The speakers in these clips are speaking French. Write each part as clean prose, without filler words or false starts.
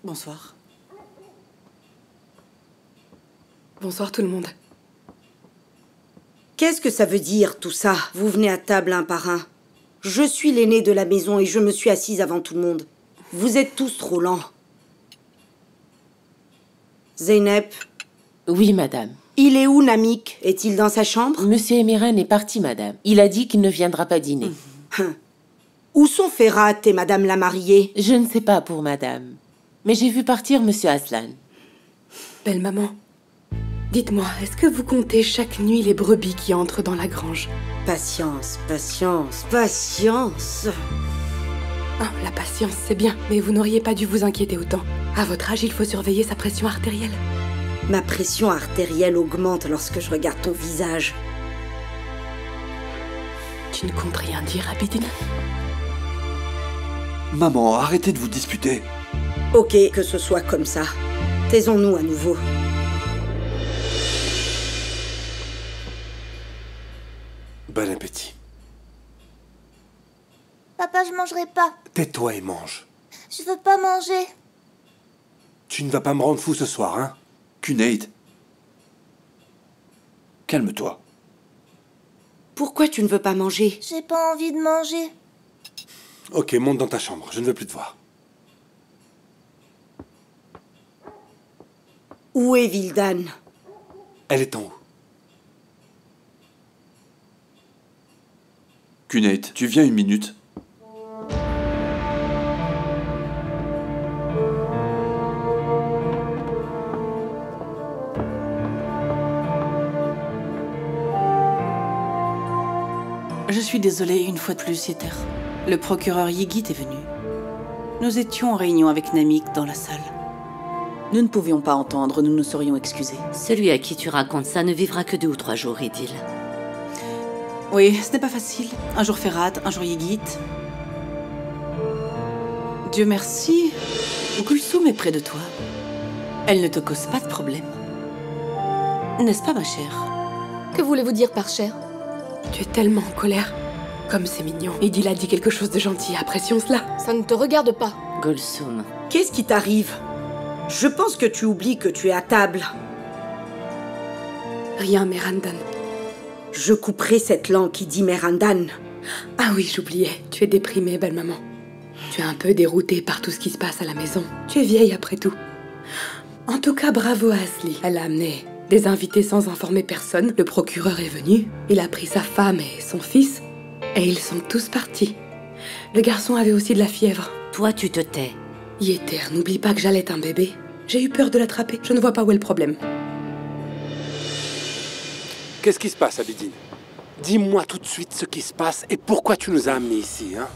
Bonsoir. Bonsoir tout le monde. Qu'est-ce que ça veut dire, tout ça? Vous venez à table un par un. Je suis l'aîné de la maison et je me suis assise avant tout le monde. Vous êtes tous trop lents. Zeynep? Oui, madame. Il est où, Namik? Est-il dans sa chambre? Monsieur Emiren est parti, madame. Il a dit qu'il ne viendra pas dîner. Où sont Ferhat et madame la mariée? Je ne sais pas pour madame. Mais j'ai vu partir monsieur Aslan. Belle maman, dites-moi, est-ce que vous comptez chaque nuit les brebis qui entrent dans la grange? Patience, patience, patience. Ah, la patience, c'est bien, mais vous n'auriez pas dû vous inquiéter autant. À votre âge, il faut surveiller sa pression artérielle. Ma pression artérielle augmente lorsque je regarde ton visage. Tu ne comptes rien dire, Abidin? Maman, arrêtez de vous disputer. Ok, que ce soit comme ça. Taisons-nous à nouveau. Bon appétit. Papa, je mangerai pas. Tais-toi et mange. Je veux pas manger. Tu ne vas pas me rendre fou ce soir, hein? Cuneit. Calme-toi. Pourquoi tu ne veux pas manger? J'ai pas envie de manger. Ok, monte dans ta chambre, je ne veux plus te voir. Où est Vildan? Elle est en haut. Cuneit, tu viens une minute? Je suis désolée une fois de plus, Yeter. Le procureur Yigit est venu. Nous étions en réunion avec Namik dans la salle. Nous ne pouvions pas entendre, nous nous serions excusés. Celui à qui tu racontes ça ne vivra que 2 ou 3 jours, Idil. Oui, ce n'est pas facile. Un jour Ferhat, un jour Yigit. Dieu merci, Gulsoum est près de toi. Elle ne te cause pas de problème. N'est-ce pas, ma chère? Que voulez-vous dire par cher? Tu es tellement en colère. Comme c'est mignon. Idil a dit quelque chose de gentil, apprécions cela. Ça ne te regarde pas. Gulsoum. Qu'est-ce qui t'arrive? Je pense que tu oublies que tu es à table. Rien, Merandan. Je couperai cette langue qui dit Merandan. Ah oui, j'oubliais. Tu es déprimée, belle maman. Tu es un peu déroutée par tout ce qui se passe à la maison. Tu es vieille après tout. En tout cas, bravo à Asli. Elle a amené des invités sans informer personne. Le procureur est venu. Il a pris sa femme et son fils. Et ils sont tous partis. Le garçon avait aussi de la fièvre. Toi, tu te tais. Yeter, n'oublie pas que j'allaite un bébé. J'ai eu peur de l'attraper. Je ne vois pas où est le problème. Qu'est-ce qui se passe, Abidin? Dis-moi tout de suite ce qui se passe et pourquoi tu nous as amenés ici, hein?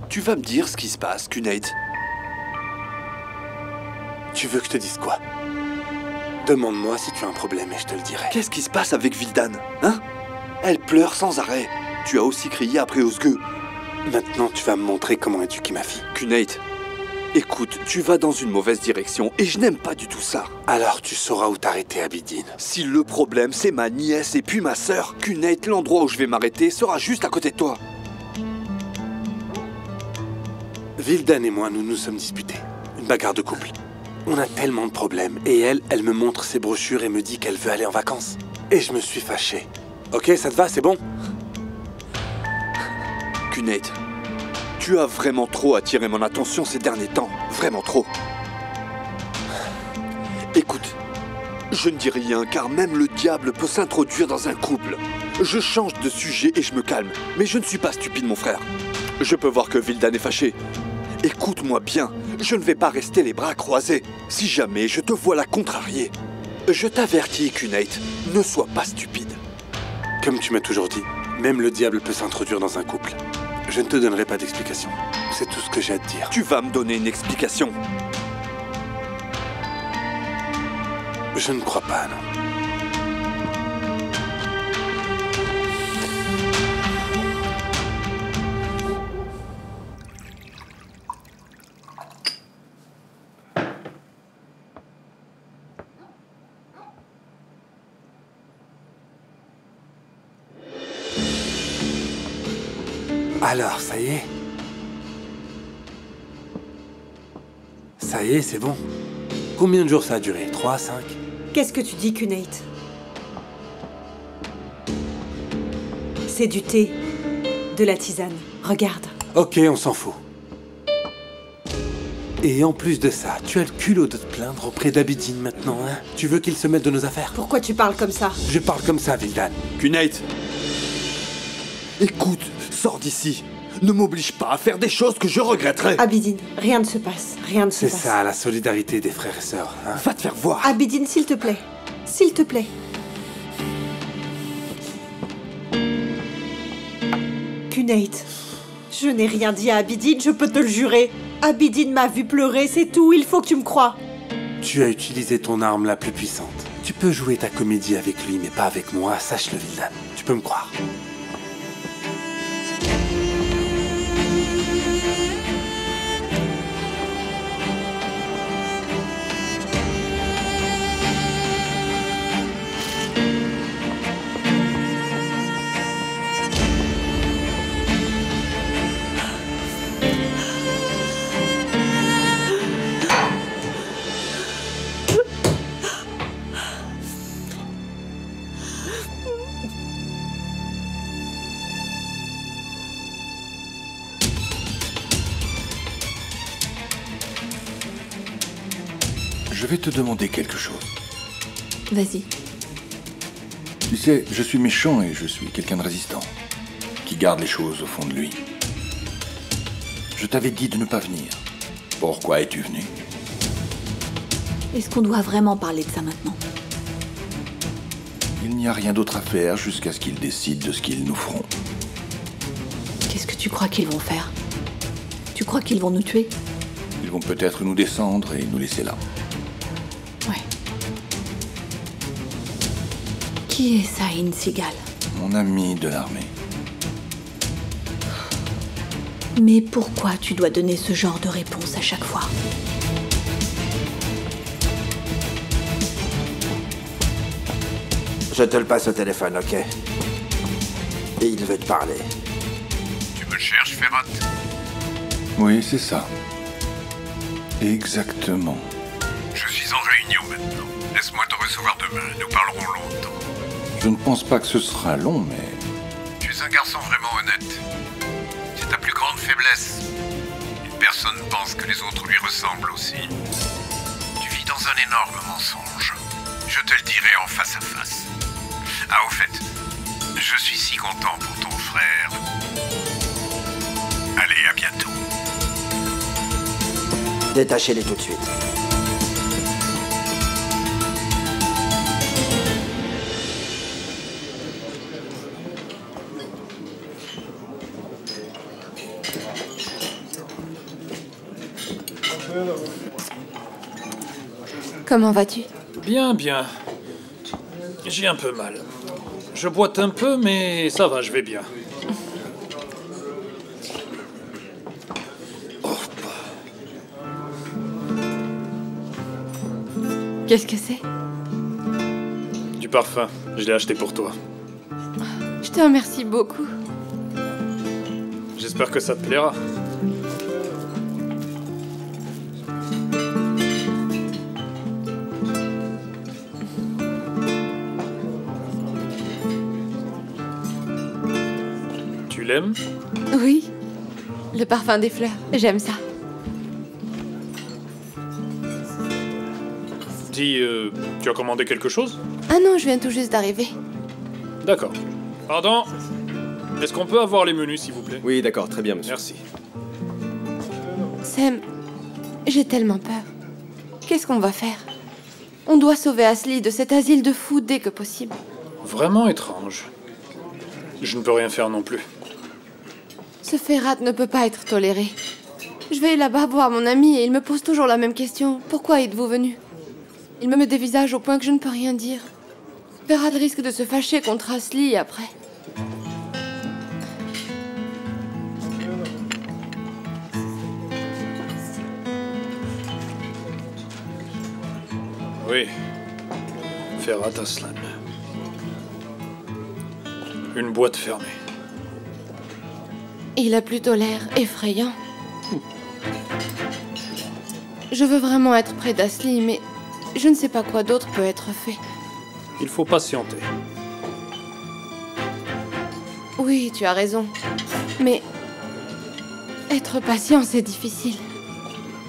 Tu vas me dire ce qui se passe, Cuneit. Tu veux que je te dise quoi? Demande-moi si tu as un problème et je te le dirai. Qu'est-ce qui se passe avec Vildan, hein? Elle pleure sans arrêt. Tu as aussi crié après Ozgue. Maintenant, tu vas me montrer comment éduquer ma fille. Cuneit, écoute, tu vas dans une mauvaise direction et je n'aime pas du tout ça. Alors tu sauras où t'arrêter, Abidin. Si le problème, c'est ma nièce et puis ma sœur, Cuneit, l'endroit où je vais m'arrêter sera juste à côté de toi. Vildan et moi, nous nous sommes disputés. Une bagarre de couple. On a tellement de problèmes. Et elle me montre ses brochures et me dit qu'elle veut aller en vacances. Et je me suis fâché. Ok, ça te va, c'est bon? Cuneit, tu as vraiment trop attiré mon attention ces derniers temps. Vraiment trop. Écoute, je ne dis rien car même le diable peut s'introduire dans un couple. Je change de sujet et je me calme. Mais je ne suis pas stupide, mon frère. Je peux voir que Vildan est fâché. Écoute-moi bien, je ne vais pas rester les bras croisés. Si jamais je te vois la contrarier. Je t'avertis, Cuneit, ne sois pas stupide. Comme tu m'as toujours dit, même le diable peut s'introduire dans un couple. Je ne te donnerai pas d'explication. C'est tout ce que j'ai à te dire. Tu vas me donner une explication? Je ne crois pas, non. Alors, ça y est? Ça y est, c'est bon. Combien de jours ça a duré? 3, 5? Qu'est-ce que tu dis, Kunate? C'est du thé. De la tisane. Regarde. Ok, on s'en fout. Et en plus de ça, tu as le culot de te plaindre auprès d'Abidin maintenant, hein? Tu veux qu'il se mêle de nos affaires? Pourquoi tu parles comme ça? Je parle comme ça, Vildan. Kunate! Écoute, sors d'ici. Ne m'oblige pas à faire des choses que je regretterai. Abidin, rien ne se passe. Rien ne se C'est passe. ça, la solidarité des frères et sœurs, hein? Va te faire voir. Abidin, s'il te plaît. S'il te plaît. Kunate, je n'ai rien dit à Abidin, je peux te le jurer. Abidin m'a vu pleurer, c'est tout, il faut que tu me crois. Tu as utilisé ton arme la plus puissante. Tu peux jouer ta comédie avec lui, mais pas avec moi, sache-le, Vildan. Tu peux me croire. Je vais te demander quelque chose. Vas-y. Tu sais, je suis méchant et je suis quelqu'un de résistant, qui garde les choses au fond de lui. Je t'avais dit de ne pas venir. Pourquoi es-tu venu? Est-ce qu'on doit vraiment parler de ça maintenant? Il n'y a rien d'autre à faire jusqu'à ce qu'ils décident de ce qu'ils nous feront. Qu'est-ce que tu crois qu'ils vont faire? Tu crois qu'ils vont nous tuer? Ils vont peut-être nous descendre et nous laisser là. Ouais. Qui est Sahin Seagal? Mon ami de l'armée. Mais pourquoi tu dois donner ce genre de réponse à chaque fois? Je te le passe au téléphone, ok? Et il veut te parler. Tu me cherches, Ferrat? Oui, c'est ça. Exactement. Je suis en réunion maintenant. Laisse-moi te recevoir demain. Nous parlerons longtemps. Je ne pense pas que ce sera long, mais... Tu es un garçon vraiment honnête. C'est ta plus grande faiblesse. Une personne pense que les autres lui ressemblent aussi. Tu vis dans un énorme mensonge. Je te le dirai en face à face. Ah, au fait, je suis si content pour ton frère. Allez, à bientôt. Détachez-les tout de suite. Comment vas-tu? Bien, bien. J'ai un peu mal. Je boite un peu, mais ça va, je vais bien. Qu'est-ce que c'est? Du parfum. Je l'ai acheté pour toi. Je te remercie beaucoup. J'espère que ça te plaira. Tu l'aimes? Oui. Le parfum des fleurs. J'aime ça. Dis, tu as commandé quelque chose? Ah non, je viens tout juste d'arriver. D'accord. Pardon? Est-ce qu'on peut avoir les menus, s'il vous plaît? Oui, d'accord, très bien, monsieur. Merci. Sam, j'ai tellement peur. Qu'est-ce qu'on va faire? On doit sauver Asli de cet asile de fous dès que possible. Vraiment étrange. Je ne peux rien faire non plus. Ce Ferrat ne peut pas être toléré. Je vais là-bas voir mon ami et il me pose toujours la même question. Pourquoi êtes-vous venu? Il me met des visages au point que je ne peux rien dire. Ferrat risque de se fâcher contre Asli après. Oui. Ferrat Aslan. Une boîte fermée. Il a plutôt l'air effrayant. Je veux vraiment être près d'Asli, mais je ne sais pas quoi d'autre peut être fait. Il faut patienter. Oui, tu as raison. Mais être patient, c'est difficile.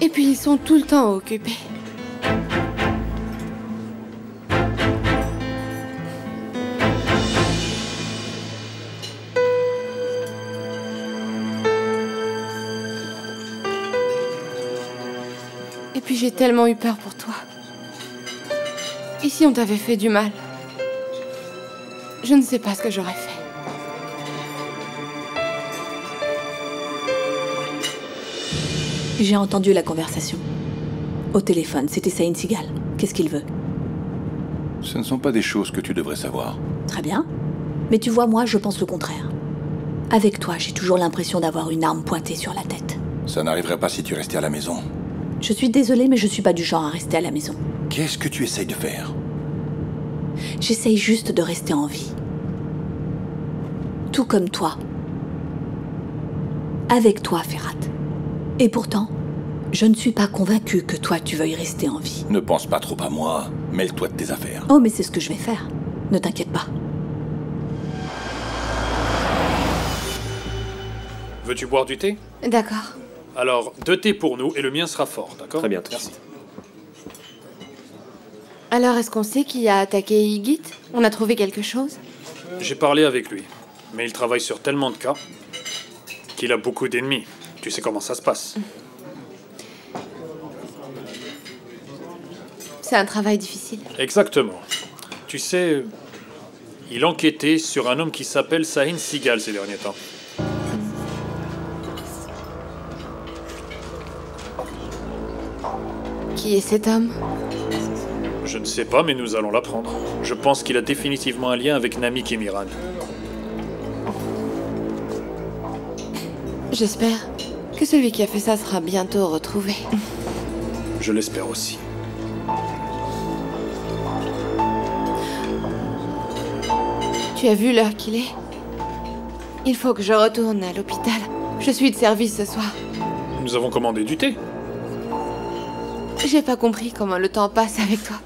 Et puis ils sont tout le temps occupés. Et puis j'ai tellement eu peur pour toi. Et si on t'avait fait du mal? Je ne sais pas ce que j'aurais fait. J'ai entendu la conversation. Au téléphone, c'était Saïn Sigal. Qu'est-ce qu'il veut? Ce ne sont pas des choses que tu devrais savoir. Très bien. Mais tu vois, moi, je pense le contraire. Avec toi, j'ai toujours l'impression d'avoir une arme pointée sur la tête. Ça n'arriverait pas si tu restais à la maison. Je suis désolée, mais je suis pas du genre à rester à la maison. Qu'est-ce que tu essayes de faire? J'essaye juste de rester en vie. Tout comme toi. Avec toi, Ferhat. Et pourtant, je ne suis pas convaincue que toi, tu veuilles rester en vie. Ne pense pas trop à moi. Mêle-toi de tes affaires. Oh, mais c'est ce que je vais faire. Ne t'inquiète pas. Veux-tu boire du thé? D'accord. Alors, 2 thés pour nous et le mien sera fort, d'accord? Très bien, merci. Alors, est-ce qu'on sait qui a attaqué Ygit? On a trouvé quelque chose? J'ai parlé avec lui, mais il travaille sur tellement de cas qu'il a beaucoup d'ennemis. Tu sais comment ça se passe. C'est un travail difficile. Exactement. Tu sais, il enquêtait sur un homme qui s'appelle Saïn Sigal ces derniers temps. Qui est cet homme? Je ne sais pas, mais nous allons l'apprendre. Je pense qu'il a définitivement un lien avec Namik et Miran. J'espère que celui qui a fait ça sera bientôt retrouvé. Je l'espère aussi. Tu as vu l'heure qu'il est? Il faut que je retourne à l'hôpital. Je suis de service ce soir. Nous avons commandé du thé. J'ai pas compris comment le temps passe avec toi.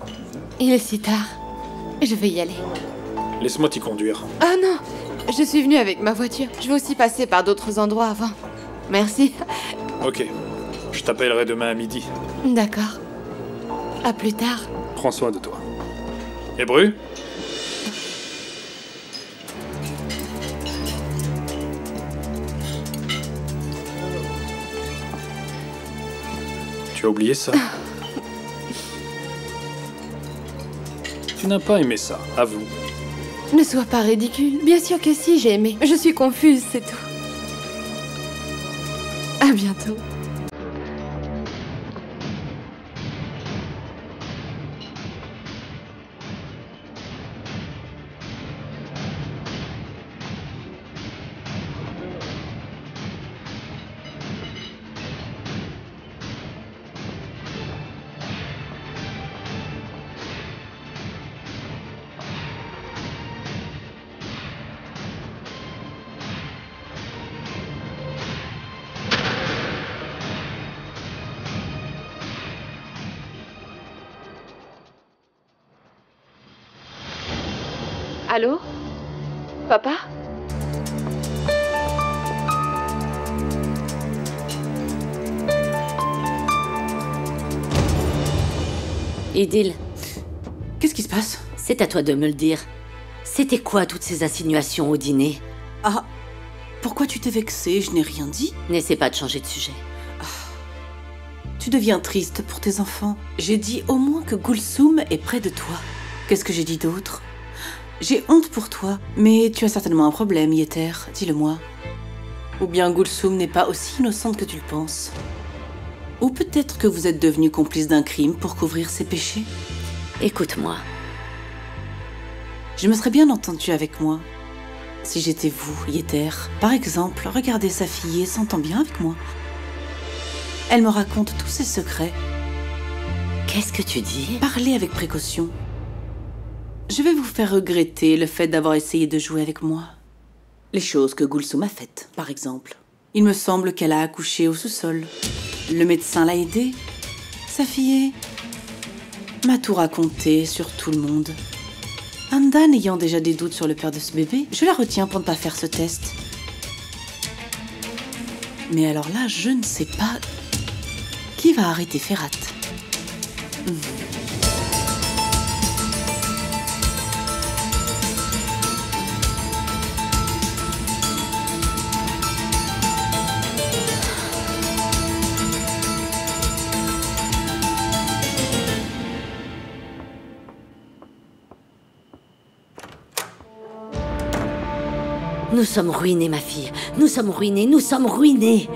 Il est si tard. Je vais y aller. Laisse-moi t'y conduire. Ah non! Je suis venue avec ma voiture. Je vais aussi passer par d'autres endroits avant. Merci. Ok. Je t'appellerai demain à midi. D'accord. À plus tard. Prends soin de toi. Et Bru? Tu as oublié ça? Tu n'as pas aimé ça, avoue. Ne sois pas ridicule. Bien sûr que si, j'ai aimé. Je suis confuse, c'est tout. À bientôt. Allô? Papa? Idil. Qu'est-ce qui se passe? C'est à toi de me le dire. C'était quoi toutes ces insinuations au dîner? Ah, pourquoi tu t'es vexée? Je n'ai rien dit. N'essaie pas de changer de sujet. Tu deviens triste pour tes enfants. J'ai dit au moins que Gulsum est près de toi. Qu'est-ce que j'ai dit d'autre? J'ai honte pour toi, mais tu as certainement un problème, Yeter, dis-le-moi. Ou bien Gulsum n'est pas aussi innocente que tu le penses. Ou peut-être que vous êtes devenus complices d'un crime pour couvrir ses péchés. Écoute-moi. Je me serais bien entendue avec moi. Si j'étais vous, Yeter, par exemple, regardez sa fille et s'entend bien avec moi. Elle me raconte tous ses secrets. Qu'est-ce que tu dis? Parlez avec précaution. Je vais vous faire regretter le fait d'avoir essayé de jouer avec moi. Les choses que Gulsum a faites, par exemple. Il me semble qu'elle a accouché au sous-sol. Le médecin l'a aidée. Safié m'a tout raconté sur tout le monde. Handan ayant déjà des doutes sur le père de ce bébé, je la retiens pour ne pas faire ce test. Mais alors là, je ne sais pas qui va arrêter Ferhat. Nous sommes ruinés, ma fille. Nous sommes ruinés, nous sommes ruinés.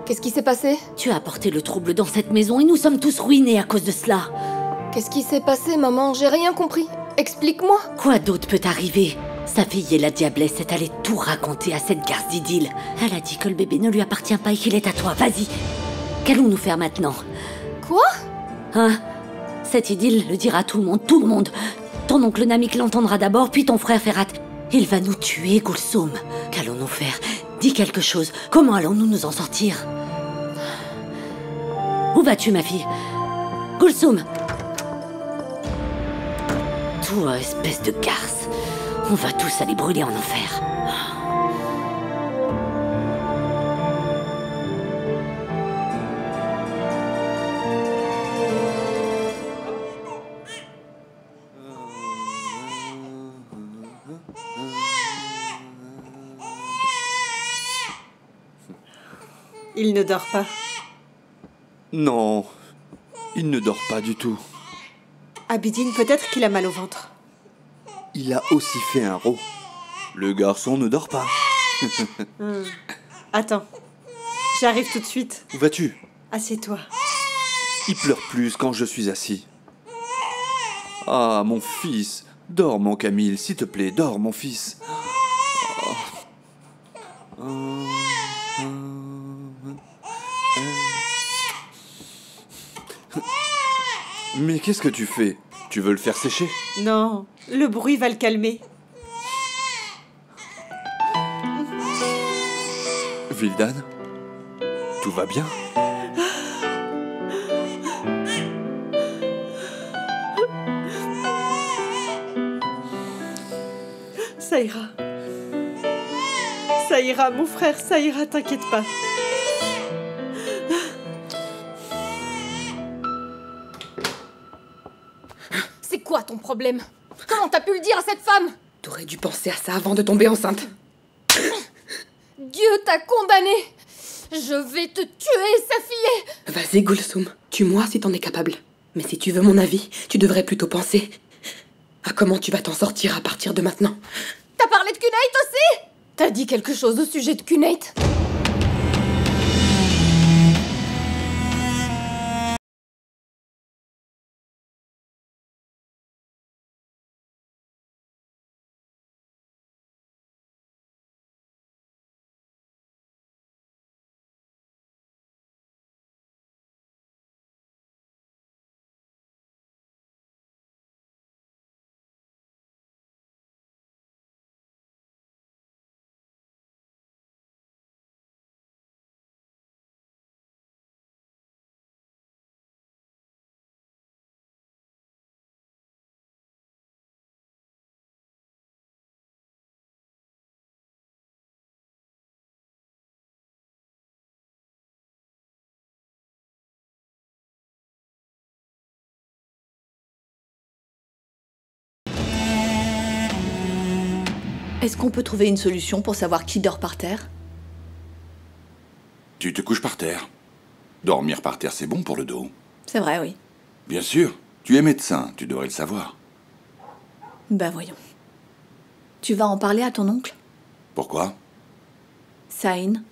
Qu'est-ce qui s'est passé? Tu as apporté le trouble dans cette maison et nous sommes tous ruinés à cause de cela. Qu'est-ce qui s'est passé, maman? J'ai rien compris. Explique-moi. Quoi d'autre peut arriver? Sa fille et la diablesse est allée tout raconter à cette garce d'Idylle. Elle a dit que le bébé ne lui appartient pas et qu'il est à toi. Vas-y. Qu'allons-nous faire maintenant? Quoi? Hein? Cette idylle le dira à tout le monde, tout le monde. Ton oncle Namik l'entendra d'abord, puis ton frère Ferhat. Il va nous tuer, Gulsum. Qu'allons-nous faire? Dis quelque chose. Comment allons-nous nous en sortir? Où vas-tu, ma fille? Gulsum! Toi, espèce de garce. On va tous aller brûler en enfer. Il ne dort pas. Non, il ne dort pas du tout. Abidine, peut-être qu'il a mal au ventre. Il a aussi fait un rot. Le garçon ne dort pas. Attends, j'arrive tout de suite. Où vas-tu? Assieds-toi. Il pleure plus quand je suis assis. Ah, mon fils. Dors, mon Camille, s'il te plaît, dors, mon fils. Mais qu'est-ce que tu fais? Tu veux le faire sécher? Non, le bruit va le calmer. Vildan? Tout va bien? Ça ira. Ça ira, mon frère, ça ira, t'inquiète pas. C'est quoi ton problème? Comment t'as pu le dire à cette femme? T'aurais dû penser à ça avant de tomber enceinte. Dieu t'a condamné. Je vais te tuer, Safié. Vas-y, Gulsum, tue-moi si t'en es capable. Mais si tu veux mon avis, tu devrais plutôt penser à comment tu vas t'en sortir à partir de maintenant. T'as parlé de Kunait aussi? T'as dit quelque chose au sujet de Kunait? Est-ce qu'on peut trouver une solution pour savoir qui dort par terre? Tu te couches par terre. Dormir par terre, c'est bon pour le dos. C'est vrai, oui. Bien sûr. Tu es médecin, tu devrais le savoir. Ben voyons. Tu vas en parler à ton oncle? Pourquoi? Saïn.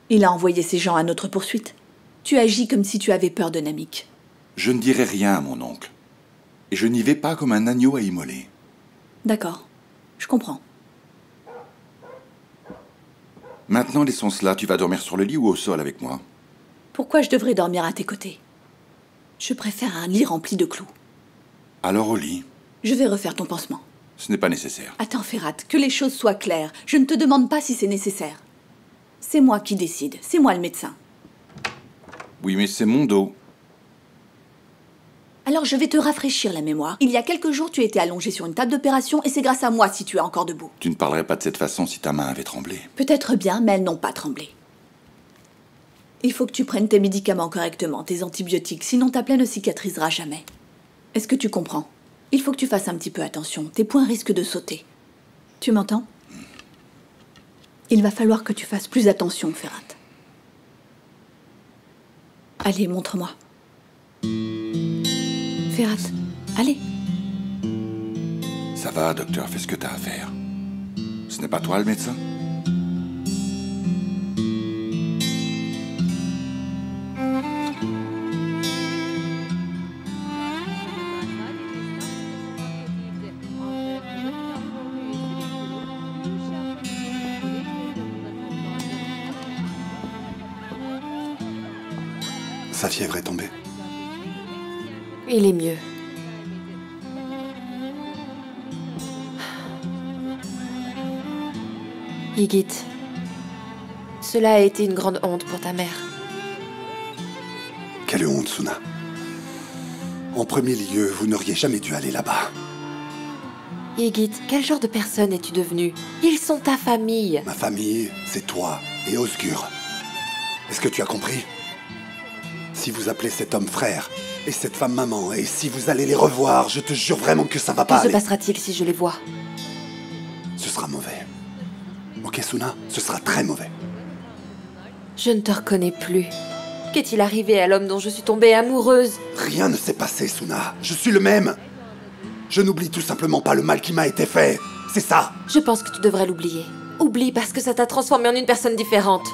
Il a envoyé ses gens à notre poursuite. Tu agis comme si tu avais peur de Namik. Je ne dirai rien à mon oncle. Et je n'y vais pas comme un agneau à immoler. D'accord. Je comprends. Maintenant, laissons cela. Tu vas dormir sur le lit ou au sol avec moi? Pourquoi je devrais dormir à tes côtés? Je préfère un lit rempli de clous. Alors au lit. Je vais refaire ton pansement. Ce n'est pas nécessaire. Attends, Ferhat, que les choses soient claires. Je ne te demande pas si c'est nécessaire. C'est moi qui décide. C'est moi le médecin. Oui, mais c'est mon dos. Alors je vais te rafraîchir la mémoire. Il y a quelques jours, tu étais allongée sur une table d'opération et c'est grâce à moi si tu es encore debout. Tu ne parlerais pas de cette façon si ta main avait tremblé. Peut-être bien, mais elles n'ont pas tremblé. Il faut que tu prennes tes médicaments correctement, tes antibiotiques, sinon ta plaie ne cicatrisera jamais. Est-ce que tu comprends? Il faut que tu fasses un petit peu attention. Tes poings risquent de sauter. Tu m'entends? Il va falloir que tu fasses plus attention, Ferhat. Allez, montre-moi. Ferhat, allez. Ça va, docteur, fais ce que t'as à faire. Ce n'est pas toi le médecin? Sa fièvre est tombée. Il est mieux. Yigit, cela a été une grande honte pour ta mère. Quelle honte, Suna. En premier lieu, vous n'auriez jamais dû aller là-bas. Yigit, quel genre de personne es-tu devenue? Ils sont ta famille. Ma famille, c'est toi et Osgur. Est-ce que tu as compris? Si vous appelez cet homme frère et cette femme maman, et si vous allez les revoir, je te jure vraiment que ça va pas aller. Que se passera-t-il si je les vois? Ce sera mauvais. Ok, Suna, ce sera très mauvais. Je ne te reconnais plus. Qu'est-il arrivé à l'homme dont je suis tombée amoureuse? Rien ne s'est passé, Suna. Je suis le même. Je n'oublie tout simplement pas le mal qui m'a été fait. C'est ça. Je pense que tu devrais l'oublier. Oublie parce que ça t'a transformée en une personne différente.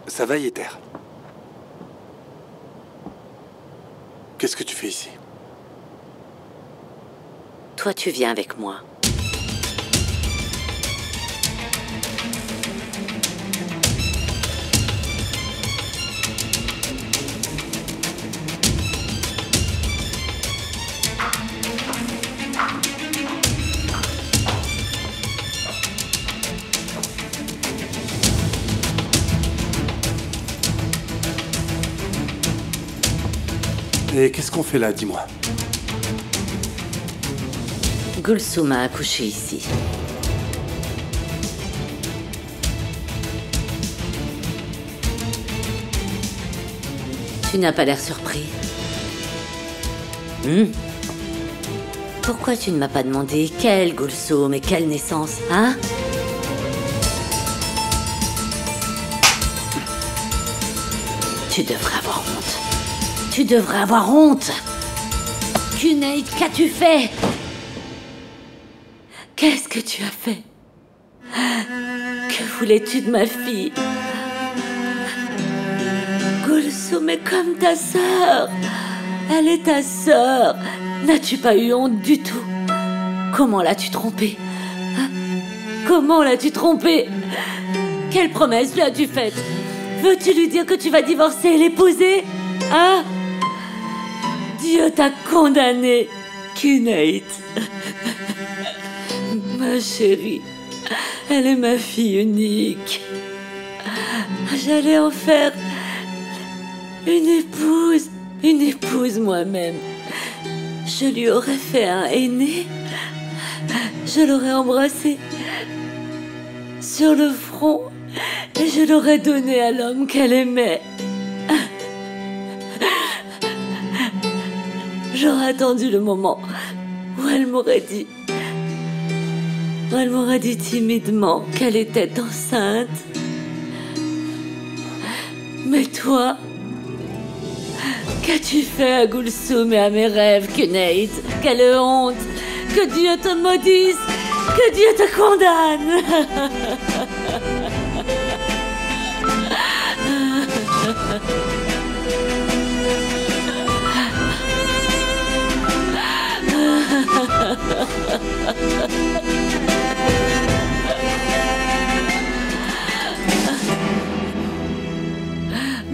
Ça va, Yeter? Qu'est-ce que tu fais ici? Toi, tu viens avec moi. Et qu'est-ce qu'on fait là, dis-moi? Gulsum a accouché ici. Tu n'as pas l'air surpris. Pourquoi tu ne m'as pas demandé quelle Gulsum et quelle naissance, hein? Tu devrais avoir honte. Tu devrais avoir honte. Cuneit, qu'as-tu fait? Qu'est-ce que tu as fait? Que voulais-tu de ma fille? Gulsum est comme ta sœur. Elle est ta sœur. N'as-tu pas eu honte du tout? Comment l'as-tu trompée? Comment l'as-tu trompée? Quelle promesse lui as-tu faite? Veux-tu lui dire que tu vas divorcer et l'épouser? Hein? Dieu t'a condamné, Cuneit. Ma chérie, elle est ma fille unique. J'allais en faire une épouse moi-même. Je lui aurais fait un aîné. Je l'aurais embrassé sur le front et je l'aurais donné à l'homme qu'elle aimait. J'aurais attendu le moment où elle m'aurait dit timidement qu'elle était enceinte. Mais toi, qu'as-tu fait à Gulsum et à mes rêves, Cuneit? Quelle honte! Que Dieu te maudisse! Que Dieu te condamne!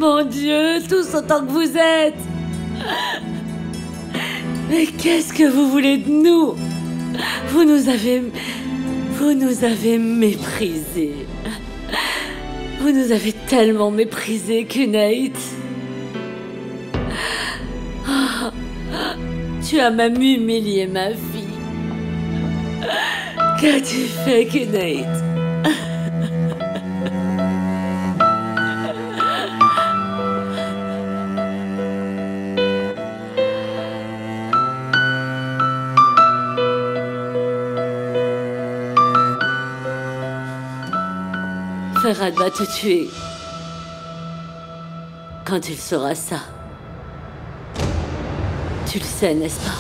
mon Dieu, tous autant que vous êtes. Mais qu'est-ce que vous voulez de nous? Vous nous avez méprisés. Vous nous avez tellement méprisés, Kunait. Oh, tu as même humilié ma fille. Qu'as-tu fait, Kunait? Ferhat va te tuer. Quand il saura ça. Tu le sais, n'est-ce pas?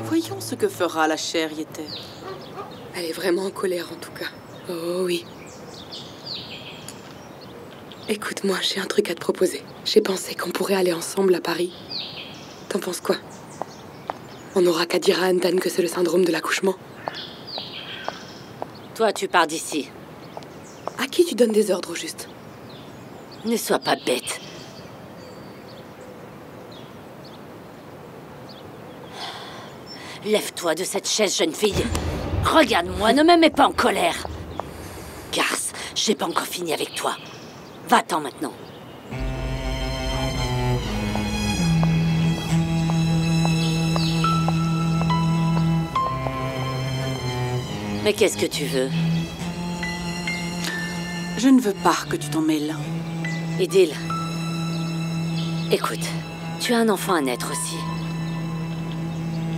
Voyons ce que fera la chère Yeter. Elle est vraiment en colère en tout cas. Oh oui. Écoute-moi, j'ai un truc à te proposer. J'ai pensé qu'on pourrait aller ensemble à Paris. T'en penses quoi? On n'aura qu'à dire à Antan que c'est le syndrome de l'accouchement. Toi, tu pars d'ici. À qui tu donnes des ordres au juste? Ne sois pas bête. Lève-toi de cette chaise, jeune fille. Regarde-moi, ne me mets pas en colère. Garce, j'ai pas encore fini avec toi. Va-t'en maintenant. Mais qu'est-ce que tu veux? Je ne veux pas que tu t'en mêles. Idil, écoute, tu as un enfant à naître aussi.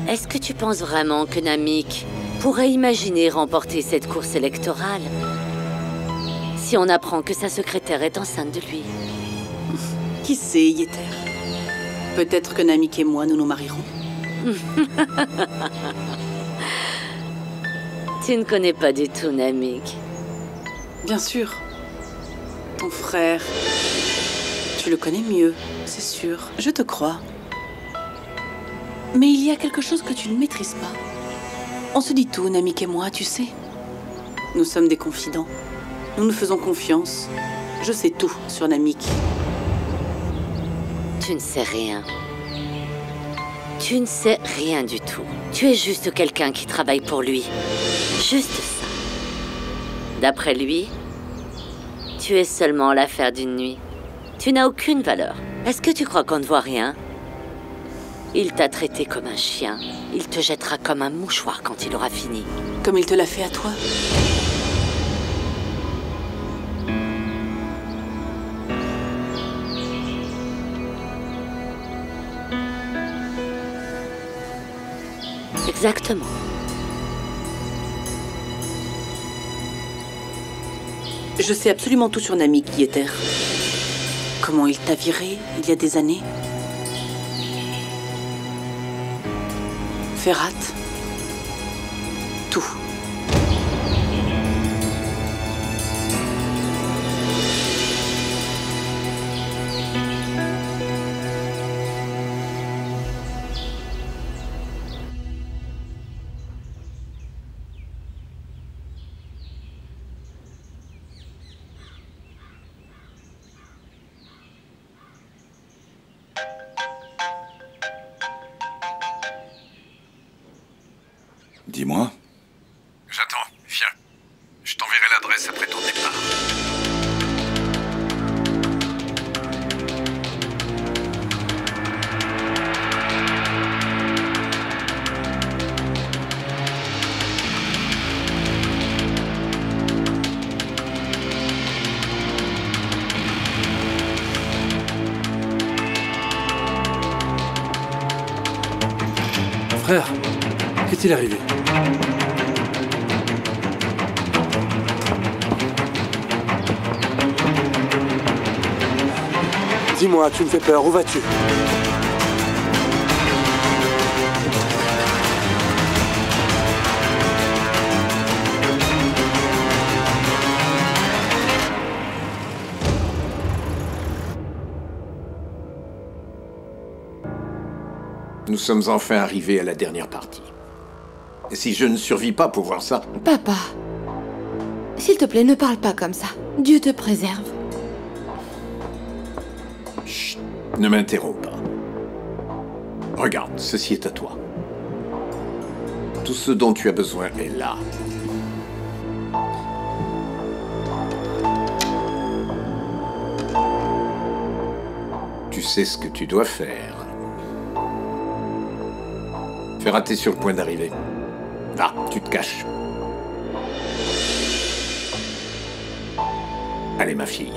Est-ce que tu penses vraiment que Namik pourrait imaginer remporter cette course électorale si on apprend que sa secrétaire est enceinte de lui? Qui sait, Yeter? Peut-être que Namik et moi, nous nous marierons. Tu ne connais pas du tout Namik. Bien sûr. Ton frère, tu le connais mieux, c'est sûr. Je te crois. Mais il y a quelque chose que tu ne maîtrises pas. On se dit tout, Namik et moi, tu sais. Nous sommes des confidents. Nous nous faisons confiance. Je sais tout sur Namik. Tu ne sais rien. Tu ne sais rien du tout. Tu es juste quelqu'un qui travaille pour lui. Juste ça. D'après lui, tu es seulement l'affaire d'une nuit. Tu n'as aucune valeur. Est-ce que tu crois qu'on ne voit rien? Il t'a traité comme un chien. Il te jettera comme un mouchoir quand il aura fini. Comme il te l'a fait à toi. Exactement. Je sais absolument tout sur Namik, Yeter. Comment il t'a viré il y a des années. Ferhat. Tout. Dis-moi. J'attends, viens. Je t'enverrai l'adresse après ton départ. Frère, qu'est-il arrivé? Dis-moi, tu me fais peur, où vas-tu? Nous sommes enfin arrivés à la dernière partie. Et si je ne survis pas pour voir ça... Papa, s'il te plaît, ne parle pas comme ça. Dieu te préserve. Chut, ne m'interromps pas. Regarde, ceci est à toi. Tout ce dont tu as besoin est là. Tu sais ce que tu dois faire. Ferhat est sur le point d'arriver. Va, tu te caches. Allez, ma fille.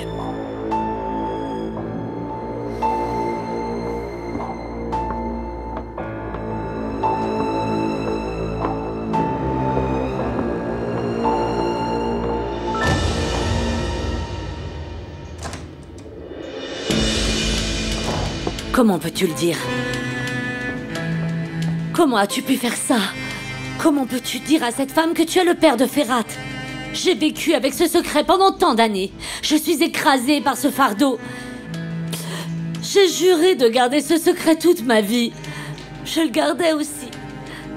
Comment peux-tu le dire? Comment as-tu pu faire ça? Comment peux-tu dire à cette femme que tu es le père de Ferhat? J'ai vécu avec ce secret pendant tant d'années. Je suis écrasée par ce fardeau. J'ai juré de garder ce secret toute ma vie. Je le gardais aussi.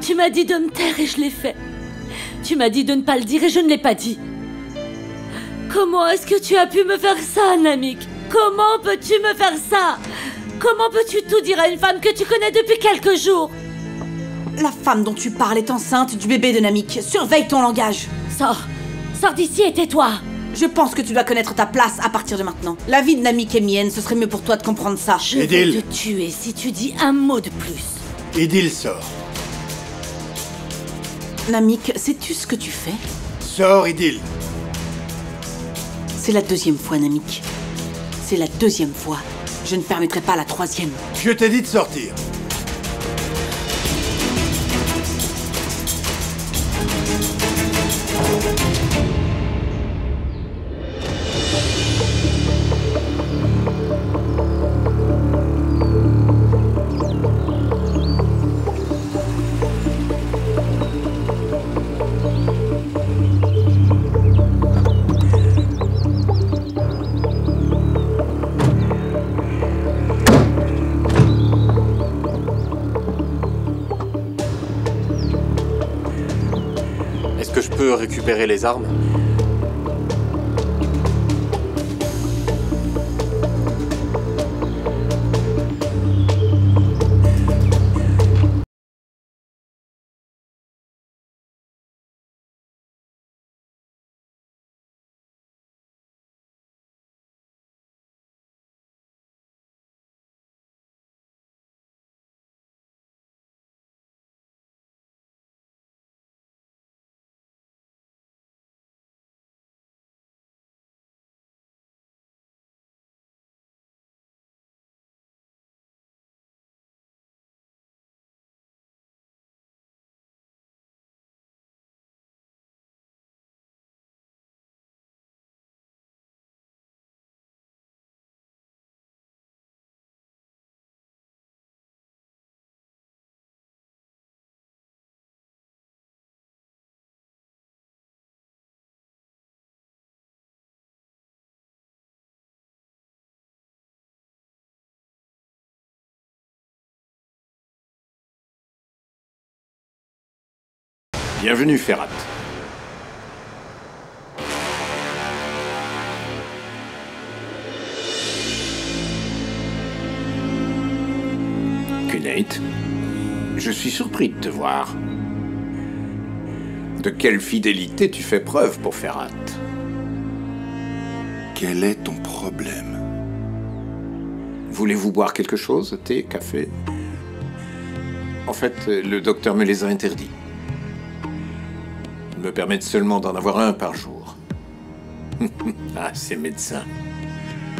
Tu m'as dit de me taire et je l'ai fait. Tu m'as dit de ne pas le dire et je ne l'ai pas dit. Comment est-ce que tu as pu me faire ça, Namik? Comment peux-tu me faire ça? Comment peux-tu tout dire à une femme que tu connais depuis quelques jours? La femme dont tu parles est enceinte du bébé de Namik. Surveille ton langage. Sors. Sors d'ici et tais-toi. Je pense que tu dois connaître ta place à partir de maintenant. La vie de Namik est mienne, ce serait mieux pour toi de comprendre ça. Je vais te tuer si tu dis un mot de plus. Idil sort. Namik, sais-tu ce que tu fais? Sors, Idil. C'est la deuxième fois, Namik. C'est la deuxième fois. Je ne permettrai pas la troisième. Je t'ai dit de sortir. Est-ce que je peux récupérer les armes? Bienvenue, Ferrat. Kunate, je suis surpris de te voir. De quelle fidélité tu fais preuve pour Ferrat? Quel est ton problème? Voulez-vous boire quelque chose? Thé, café? En fait, le docteur me les a interdits. Ils me permettent seulement d'en avoir un par jour. Ah, ces médecins.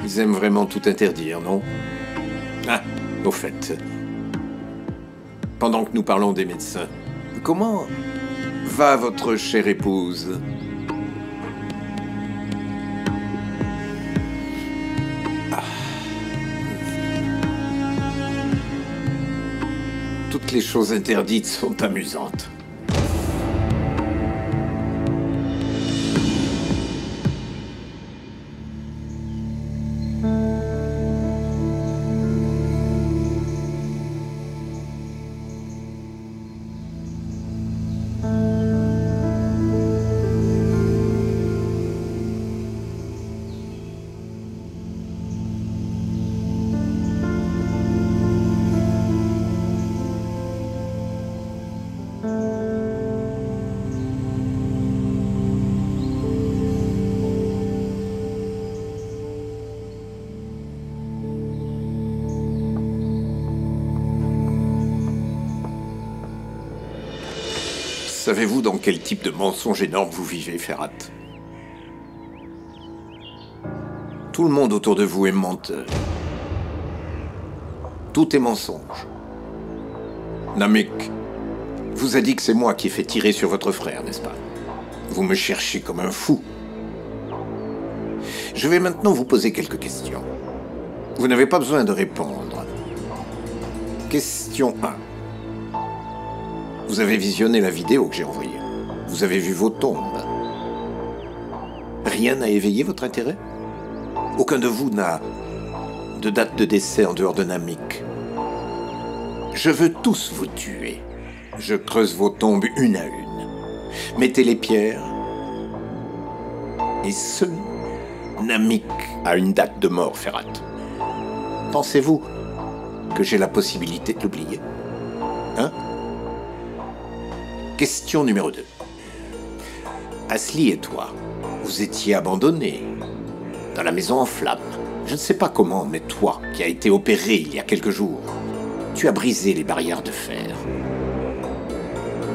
Ils aiment vraiment tout interdire, non? Ah, au fait. Pendant que nous parlons des médecins, comment va votre chère épouse? Toutes les choses interdites sont amusantes. Savez-vous dans quel type de mensonge énorme vous vivez, Ferrat? Tout le monde autour de vous est menteur. Tout est mensonge. Namek vous a dit que c'est moi qui ai fait tirer sur votre frère, n'est-ce pas? Vous me cherchez comme un fou. Je vais maintenant vous poser quelques questions. Vous n'avez pas besoin de répondre. Question 1. Vous avez visionné la vidéo que j'ai envoyée. Vous avez vu vos tombes. Rien n'a éveillé votre intérêt? Aucun de vous n'a de date de décès en dehors de Namek. Je veux tous vous tuer. Je creuse vos tombes une à une. Mettez les pierres. Et seul Namek a une date de mort, Ferrat. Pensez-vous que j'ai la possibilité de l'oublier? Hein? Question numéro 2. Asli et toi, vous étiez abandonnés dans la maison en flammes. Je ne sais pas comment, mais toi, qui as été opéré il y a quelques jours, tu as brisé les barrières de fer.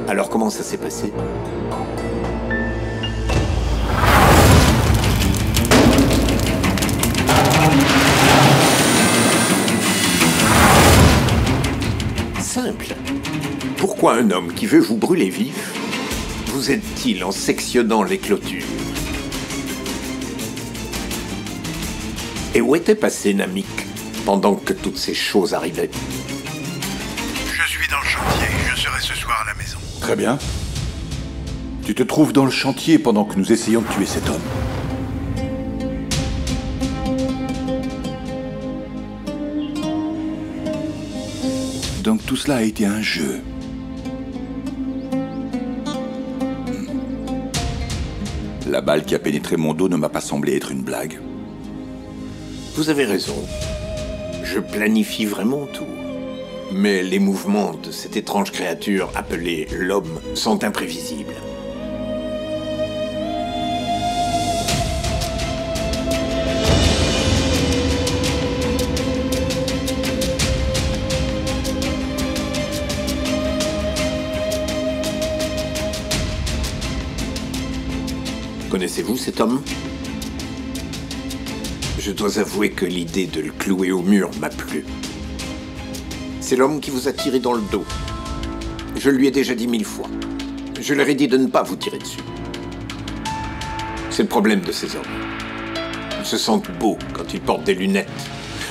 Alors comment ça s'est passé? Simple. Pourquoi un homme qui veut vous brûler vif vous aide-t-il en sectionnant les clôtures? Et où était passé Namek pendant que toutes ces choses arrivaient? Je suis dans le chantier. Je serai ce soir à la maison. Très bien. Tu te trouves dans le chantier pendant que nous essayons de tuer cet homme. Donc tout cela a été un jeu. La balle qui a pénétré mon dos ne m'a pas semblé être une blague. Vous avez raison. Je planifie vraiment tout. Mais les mouvements de cette étrange créature appelée l'homme sont imprévisibles. Connaissez-vous cet homme? Je dois avouer que l'idée de le clouer au mur m'a plu. C'est l'homme qui vous a tiré dans le dos. Je lui ai déjà dit 1000 fois. Je leur ai dit de ne pas vous tirer dessus. C'est le problème de ces hommes. Ils se sentent beaux quand ils portent des lunettes,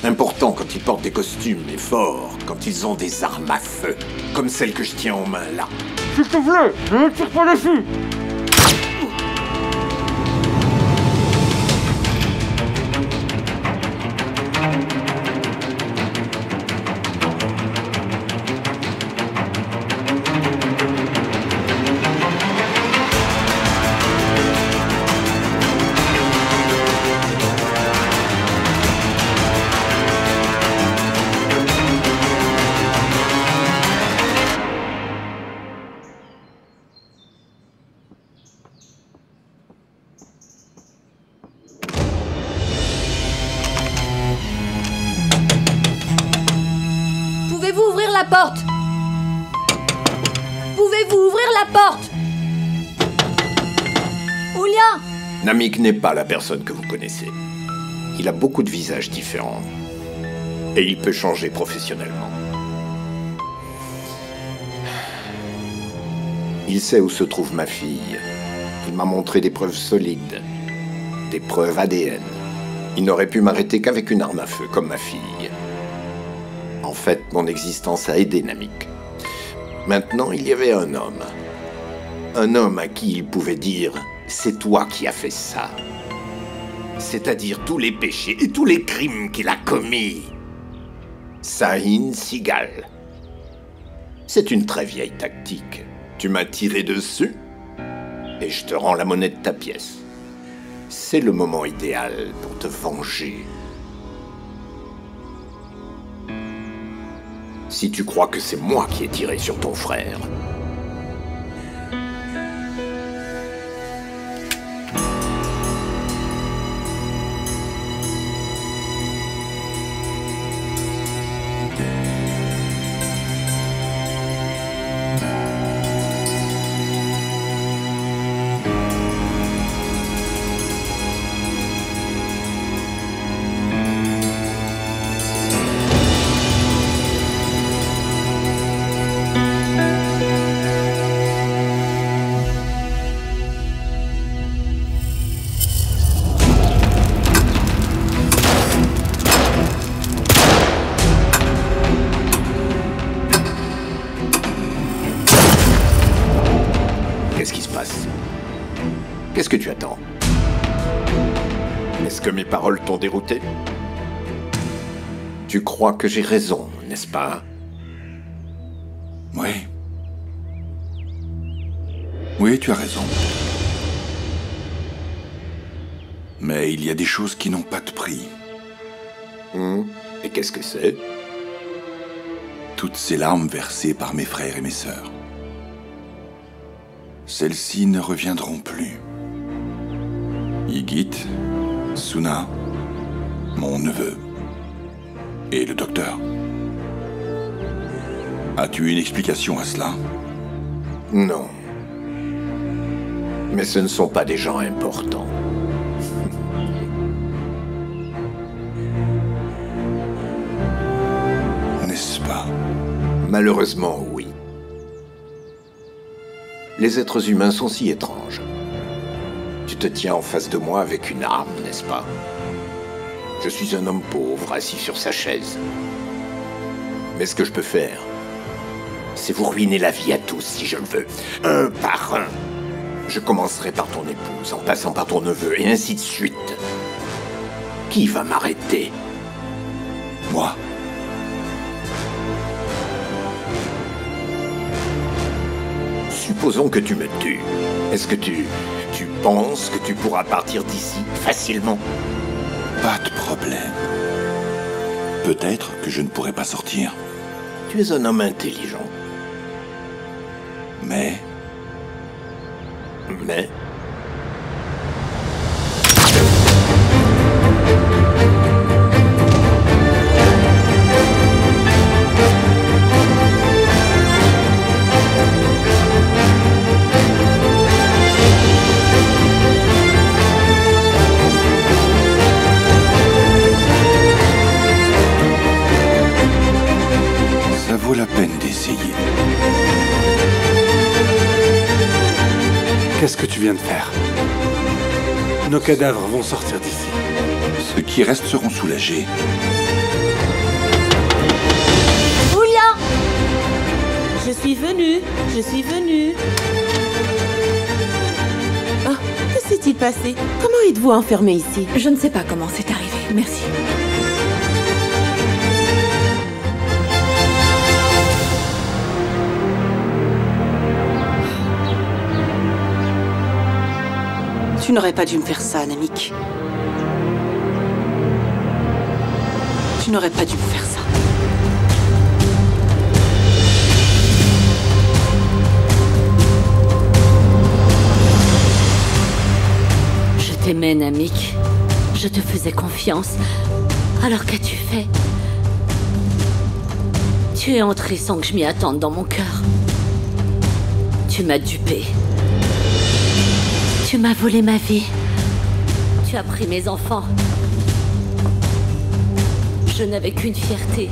importants quand ils portent des costumes, et forts quand ils ont des armes à feu, comme celle que je tiens en main là. S'il te plaît, ne tire pas dessus! Pouvez-vous ouvrir la porte? Pouvez-vous ouvrir la porte? Oulia! Namik n'est pas la personne que vous connaissez. Il a beaucoup de visages différents. Et il peut changer professionnellement. Il sait où se trouve ma fille. Il m'a montré des preuves solides. Des preuves ADN. Il n'aurait pu m'arrêter qu'avec une arme à feu, comme ma fille. En fait, mon existence a aidé Namik. Maintenant, il y avait un homme. Un homme à qui il pouvait dire « C'est toi qui as fait ça ». C'est-à-dire tous les péchés et tous les crimes qu'il a commis. Sahin Sigal. C'est une très vieille tactique. Tu m'as tiré dessus et je te rends la monnaie de ta pièce. C'est le moment idéal pour te venger. Si tu crois que c'est moi qui ai tiré sur ton frère, qu'est-ce que tu attends? Est-ce que mes paroles t'ont dérouté? Tu crois que j'ai raison, n'est-ce pas? Oui. Oui, tu as raison. Mais il y a des choses qui n'ont pas de prix. Et qu'est-ce que c'est? Toutes ces larmes versées par mes frères et mes sœurs. Celles-ci ne reviendront plus. Ygit, Suna, mon neveu et le docteur. As-tu une explication à cela? Non. Mais ce ne sont pas des gens importants. N'est-ce pas? Malheureusement, oui. Les êtres humains sont si étranges. Tu te tiens en face de moi avec une arme, n'est-ce pas? Je suis un homme pauvre, assis sur sa chaise. Mais ce que je peux faire, c'est vous ruiner la vie à tous, si je le veux. Un par un. Je commencerai par ton épouse, en passant par ton neveu, et ainsi de suite. Qui va m'arrêter? Moi. Supposons que tu me tues. Est-ce que tu penses que tu pourras partir d'ici facilement? Pas de problème. Peut-être que je ne pourrai pas sortir. Tu es un homme intelligent. Mais... ça vaut la peine d'essayer. Qu'est-ce que tu viens de faire? Nos cadavres vont sortir d'ici. Ceux qui restent seront soulagés. Oulia! Je suis venue. Ah, que s'est-il passé? Comment êtes-vous enfermé ici? Je ne sais pas comment c'est arrivé. Merci. Tu n'aurais pas dû me faire ça, Namik. Tu n'aurais pas dû me faire ça. Je t'aimais, Namik. Je te faisais confiance. Alors qu'as-tu fait? Tu es entré sans que je m'y attende dans mon cœur. Tu m'as dupé. Tu m'as volé ma vie. Tu as pris mes enfants. Je n'avais qu'une fierté.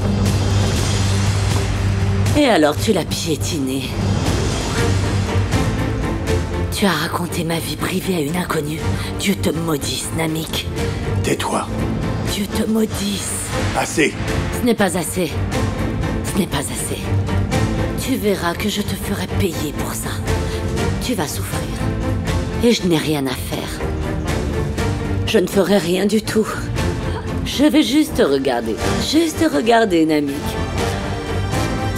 Et alors tu l'as piétinée. Tu as raconté ma vie privée à une inconnue. Dieu te maudisse, Namik. Tais-toi. Dieu te maudisse. Assez. Ce n'est pas assez. Ce n'est pas assez. Tu verras que je te ferai payer pour ça. Tu vas souffrir. Et je n'ai rien à faire. Je ne ferai rien du tout. Je vais juste te regarder. Juste te regarder, Namik.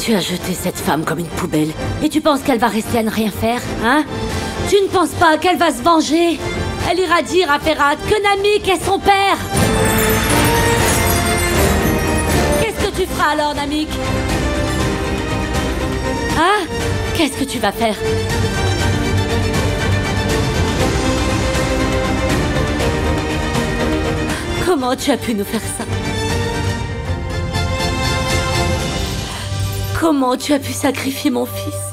Tu as jeté cette femme comme une poubelle. Et tu penses qu'elle va rester à ne rien faire, hein? Tu ne penses pas qu'elle va se venger? Elle ira dire à Ferhat que Namik est son père. Qu'est-ce que tu feras alors, Namik? Hein? Qu'est-ce que tu vas faire? Comment tu as pu nous faire ça? Comment tu as pu sacrifier mon fils?